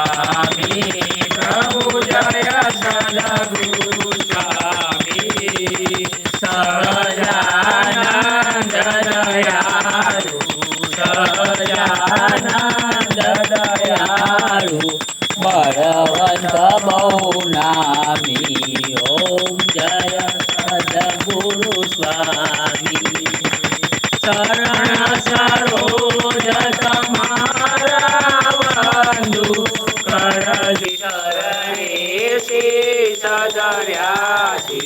स्वामी प्रभु जय सद्गुरु स्वामी सहजानंद दयालु सहजानंद दयालु बलवंत बहुनामी ओम जय सद्गुरु स्वामी शरण सरोज तुम्हारा बंधु कर शरणे शेष दर्यासी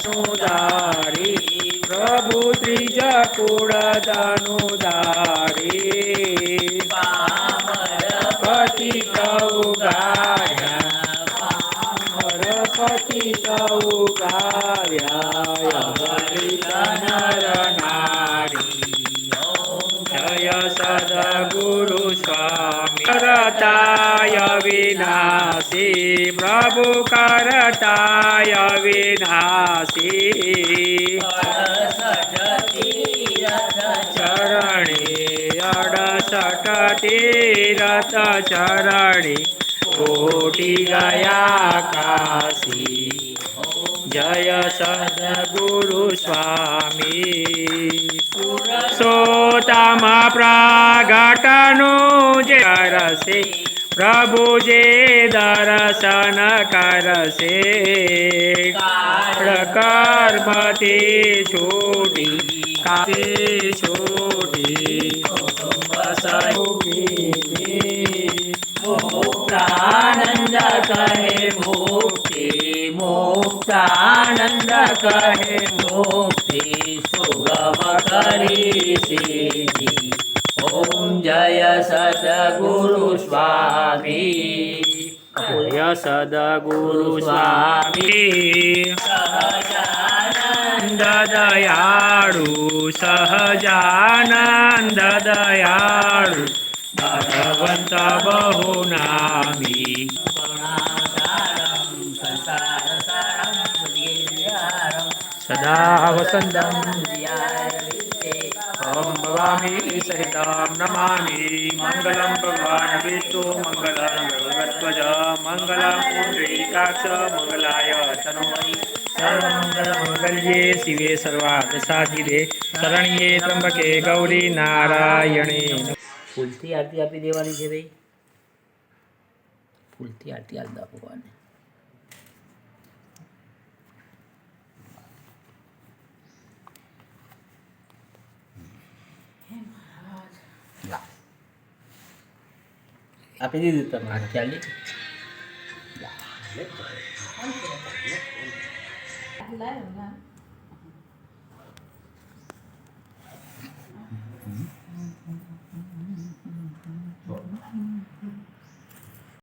सुधारी प्रभु त्रिज कुड़नुदारी पति कौगार्या पति कौगार्या नर नारी जय सद्गुरु स्वामी करताय विनाशी प्रभु करताय विनाशी चरणे 68 तीरथ चरणे कोटि गया काशी जय सद्गुरु स्वामी सोतम प्रागटनु जे करसे प्रभु जे दर्शन करसे कर्मति छूटी काते छूटी मुक्तानंद कहे मुक्ति मुक्तानंद कहे मुक्ति सुगम करी सिद्धि ओम जय सद्गुरु स्वामी जय सद्गुरु स्वामी सहजानंद दयाळु सहजानंद दयाळु भगवंत बहुनामी सदा वसंतम ओम भवामी सहितं नमामि मंगलम भगवान विष्णु मंगलम गरुड़ध्वज मंगलम पुंडरीकाक्ष मंगलाय तनोहरि सर्वमंगलमांगल्ये शिवे सर्वार्थसाधिके शरण्ये त्र्यंबके गौरी नारायणे फूलथी आरती आपी देवानी छे भाई फूलथी आरती आलदा भगवान આપી દીધું તમે ચાલી